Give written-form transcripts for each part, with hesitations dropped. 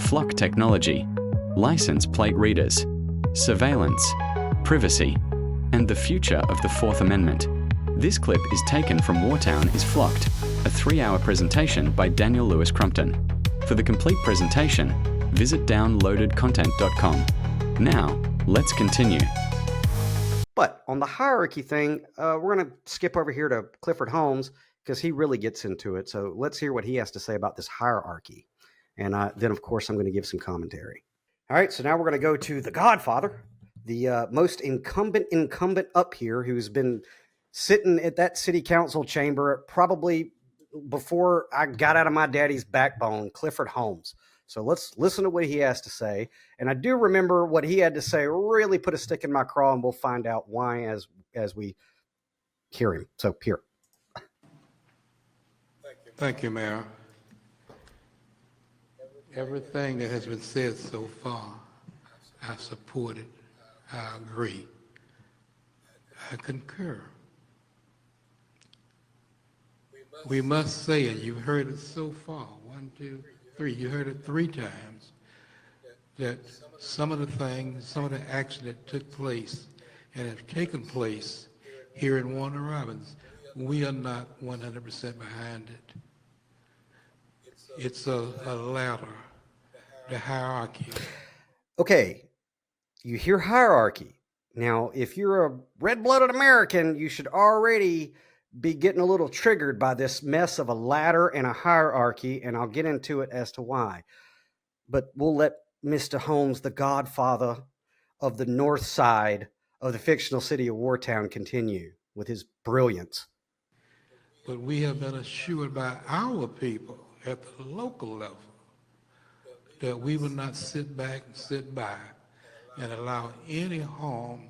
flock technology, license plate readers, surveillance, privacy, and the future of the Fourth Amendment. This clip is taken from Wartown is Flocked, a 3-hour presentation by Daniel Louis Crumpton. For the complete presentation, visit downloadedcontent.com. Now, let's continue. But on the hierarchy thing, we're going to skip over here to Clifford Holmes because he really gets into it. So let's hear what he has to say about this hierarchy. And then, of course, I'm going to give some commentary. All right, so now we're going to go to the Godfather, the most incumbent up here who's been sitting at that city council chamber probably before I got out of my daddy's backbone, Clifford Holmes. So let's listen to what he has to say. And I do remember what he had to say really put a stick in my craw, and we'll find out why as we hear him. So here. Thank you, Mayor. Everything that has been said so far, I support it. I agree. I concur. We must say it. You've heard it so far. 1, 2, 3. You heard it 3 times. That some of the things, some of the action that took place and have taken place here in Warner Robins, we are not 100% behind it. It's a ladder, the hierarchy. Okay, you hear hierarchy. Now, if you're a red-blooded American, you should already be getting a little triggered by this mess of a ladder and a hierarchy, and I'll get into it as to why. But we'll let Mr. Holmes, the godfather of the north side of the fictional city of Wartown, continue with his brilliance. But we have been assured by our people at the local level that we will not sit back and sit by and allow any harm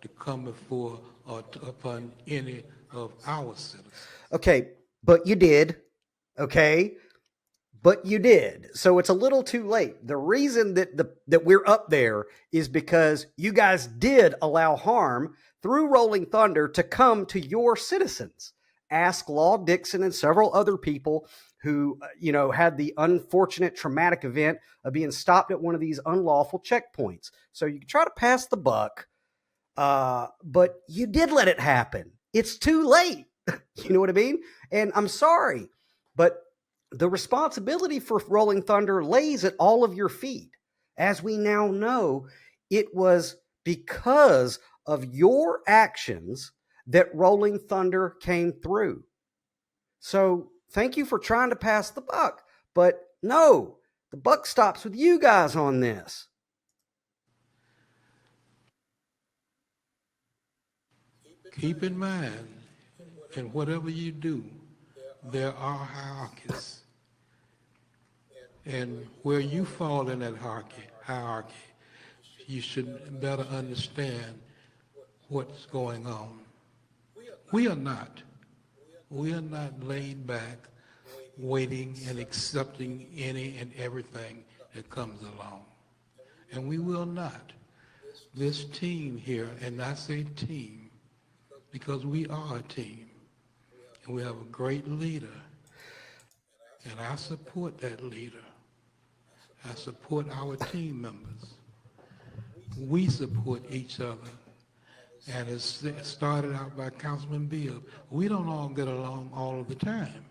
to come before or upon any of our citizens. Okay, but you did. Okay, but you did. So it's a little too late. The reason that we're up there is because you guys did allow harm through Rolling Thunder to come to your citizens. Ask Law Dixon and several other people who, had the unfortunate traumatic event of being stopped at one of these unlawful checkpoints. So you can try to pass the buck, but you did let it happen. It's too late. You know what I mean? And I'm sorry, but the responsibility for Rolling Thunder lays at all of your feet. As we now know, it was because of your actions that Rolling Thunder came through. So thank you for trying to pass the buck, but no, the buck stops with you guys on this. Keep in mind, in whatever you do, there are hierarchies. And where you fall in that hierarchy, you should better understand what's going on. We are not laid back, waiting and accepting any and everything that comes along. And we will not. This team here, and I say team, because we are a team, and we have a great leader, and I support that leader. I support our team members. We support each other. And as started out by Councilman Bill, we don't all get along all of the time.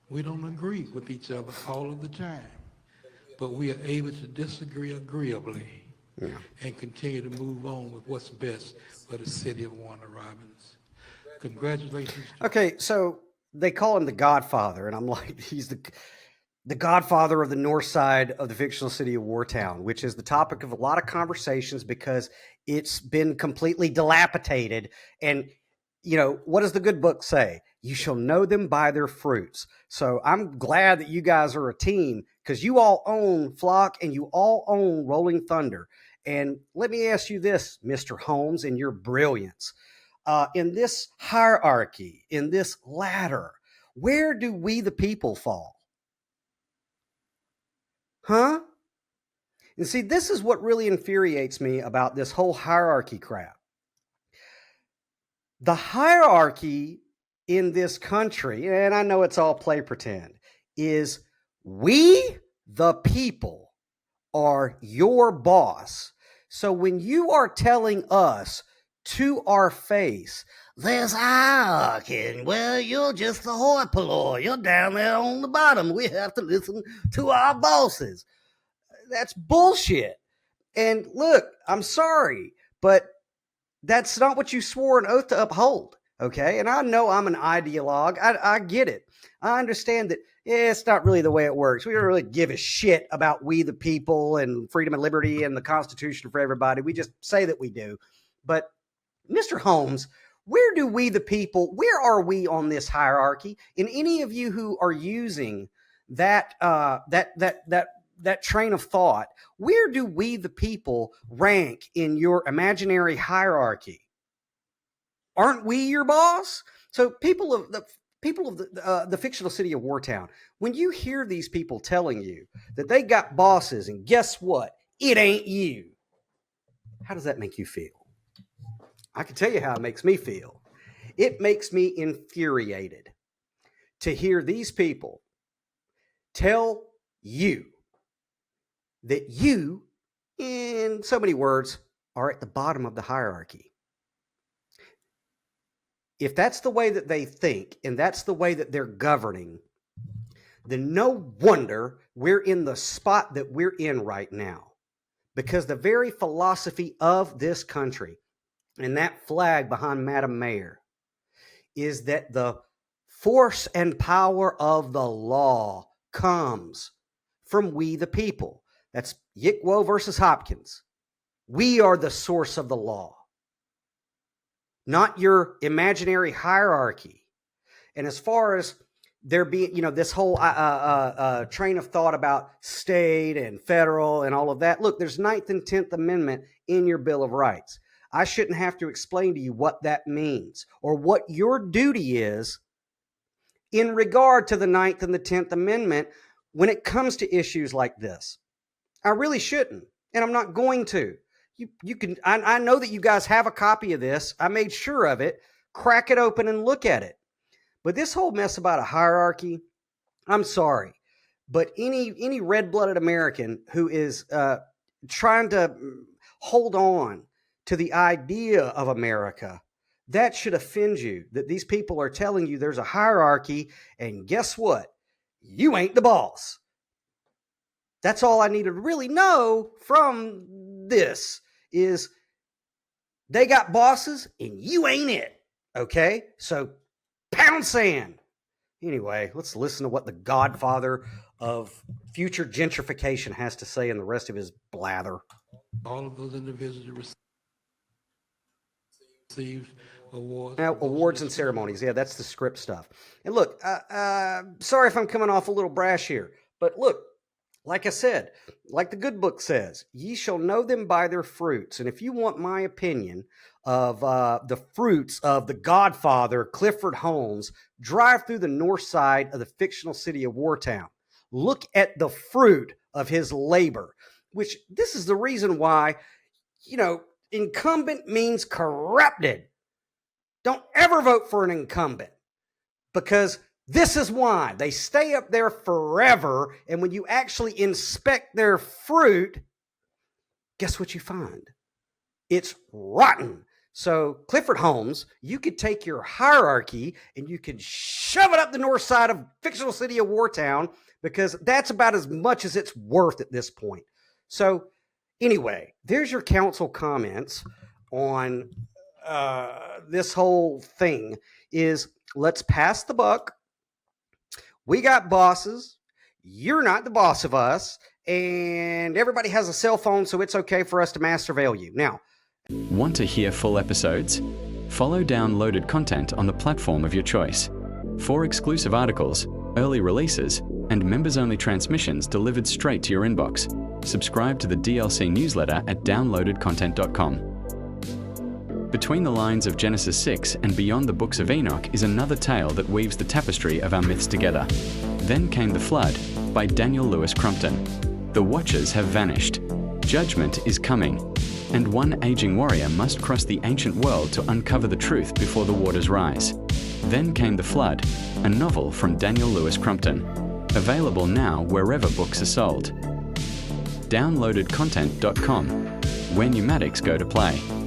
We don't agree with each other all of the time. But we are able to disagree agreeably and continue to move on with what's best for the city of Warner Robins. Congratulations. Okay, so they call him the Godfather, and I'm like, he's the Godfather of the north side of the fictional city of Wartown, which is the topic of a lot of conversations because it's been completely dilapidated. And, what does the good book say? You shall know them by their fruits. So I'm glad that you guys are a team because you all own Flock and you all own Rolling Thunder. And let me ask you this, Mr. Holmes, and your brilliance. In this hierarchy, in this ladder, where do we the people fall? Huh? And see, this is what really infuriates me about this whole hierarchy crap. The hierarchy in this country, and I know it's all play pretend, is we the people are your boss. So when you are telling us to our face, there's hierarchy, well, you're just the hoi polloi. You're down there on the bottom. We have to listen to our bosses. That's bullshit. And look, I'm sorry, but that's not what you swore an oath to uphold. Okay. And I know I'm an ideologue. I get it. I understand that it's not really the way it works. We don't really give a shit about we the people and freedom and liberty and the Constitution for everybody. We just say that we do. But Mr. Holmes, where do we the people, where are we on this hierarchy? And any of you who are using that train of thought, where do we the people rank in your imaginary hierarchy? Aren't we your boss? So people of the fictional city of Wartown, when you hear these people telling you that they got bosses and guess what? It ain't you. How does that make you feel? I can tell you how it makes me feel. It makes me infuriated to hear these people tell you that you, in so many words, are at the bottom of the hierarchy. If that's the way that they think and that's the way that they're governing, then no wonder we're in the spot that we're in right now. Because the very philosophy of this country and that flag behind Madam Mayor is that the force and power of the law comes from we the people. That's Yickwo versus Hopkins. We are the source of the law, not your imaginary hierarchy. And as far as there being, this whole train of thought about state and federal and all of that, look, there's 9th and 10th Amendment in your Bill of Rights. I shouldn't have to explain to you what that means or what your duty is in regard to the 9th and the 10th Amendment when it comes to issues like this. I really shouldn't, and I'm not going to. You can. I know that you guys have a copy of this. I made sure of it. Crack it open and look at it. But this whole mess about a hierarchy, I'm sorry, but any red-blooded American who is trying to hold on to the idea of America, that should offend you. That these people are telling you there's a hierarchy, and guess what? You ain't the boss. That's all I need to really know from this is they got bosses and you ain't it. Okay? So pound sand. Anyway, let's listen to what the godfather of future gentrification has to say in the rest of his blather. All of those individuals received awards. Awards and ceremonies. Yeah, that's the script stuff. And look, sorry if I'm coming off a little brash here, but look, like I said, like the good book says, ye shall know them by their fruits. And if you want my opinion of the fruits of the godfather, Clifford Holmes, drive through the north side of the fictional city of Wartown. Look at the fruit of his labor, which this is the reason why, incumbent means corrupted. Don't ever vote for an incumbent because this is why they stay up there forever. And when you actually inspect their fruit, guess what you find? It's rotten. So Clifford Holmes, you could take your hierarchy and you could shove it up the north side of fictional city of Wartown because that's about as much as it's worth at this point. So anyway, there's your council comments on this whole thing is let's pass the buck. We got bosses. You're not the boss of us. And everybody has a cell phone, so it's okay for us to mass surveil you. Now, want to hear full episodes? Follow downloaded content on the platform of your choice. For exclusive articles, early releases, and members-only transmissions delivered straight to your inbox, subscribe to the DLC newsletter at downloadedcontent.com. Between the lines of Genesis 6 and beyond the books of Enoch is another tale that weaves the tapestry of our myths together. Then Came the Flood by Daniel Louis Crumpton. The Watchers have vanished. Judgment is coming. And one aging warrior must cross the ancient world to uncover the truth before the waters rise. Then Came the Flood, a novel from Daniel Louis Crumpton. Available now wherever books are sold. downloadedcontent.com, where pneumatics go to play.